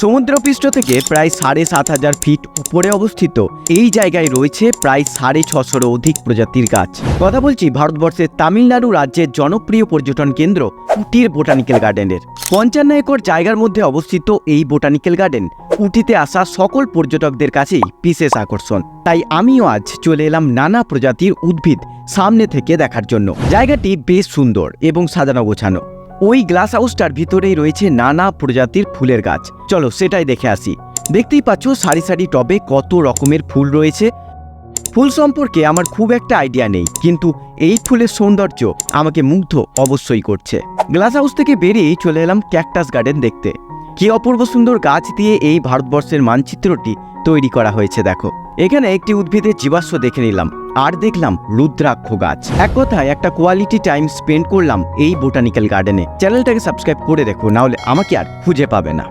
সমুদ্রপৃষ্ঠ থেকে প্রায় ৭,৫০০ ফিট উপরে অবস্থিত এই জায়গায় রয়েছে প্রায় ৬৫০েরও অধিক প্রজাতির গাছ। কথা বলছি ভারতবর্ষের তামিলনাড়ু রাজ্যের জনপ্রিয় পর্যটন কেন্দ্র উটির বোটানিক্যাল গার্ডেনের। ৫৫ একর জায়গার মধ্যে অবস্থিত এই বোটানিক্যাল গার্ডেন উটিতে আসা সকল পর্যটকদের কাছেই বিশেষ আকর্ষণ। তাই আমিও আজ চলে এলাম নানা প্রজাতির উদ্ভিদ সামনে থেকে দেখার জন্য। জায়গাটি বেশ সুন্দর এবং সাজানো গোছানো। ওই গ্লাস হাউসটার ভিতরেই রয়েছে নানা প্রজাতির ফুলের গাছ। চলো সেটাই দেখে আসি। দেখতেই পাচ্ছ সারি সারি টবে কত রকমের ফুল রয়েছে। ফুল সম্পর্কে আমার খুব একটা আইডিয়া নেই, কিন্তু এই ফুলের সৌন্দর্য আমাকে মুগ্ধ অবশ্যই করছে। গ্লাস হাউস থেকে বেরিয়েই চলে এলাম ক্যাকটাস গার্ডেন দেখতে। কি অপূর্ব সুন্দর গাছ দিয়ে এই ভারতবর্ষের মানচিত্রটি তৈরি করা হয়েছে দেখো। এখানে একটি উদ্ভিদের জীবাশ্ম দেখে নিলাম, আর দেখলাম রুদ্রাক্ষ গাছ। এক কথায় একটা কোয়ালিটি টাইম স্পেন্ড করলাম এই বোটানিক্যাল গার্ডেনে। চ্যানেলটাকে সাবস্ক্রাইব করে রেখো, নাহলে আমাকে আর খুঁজে পাবে না।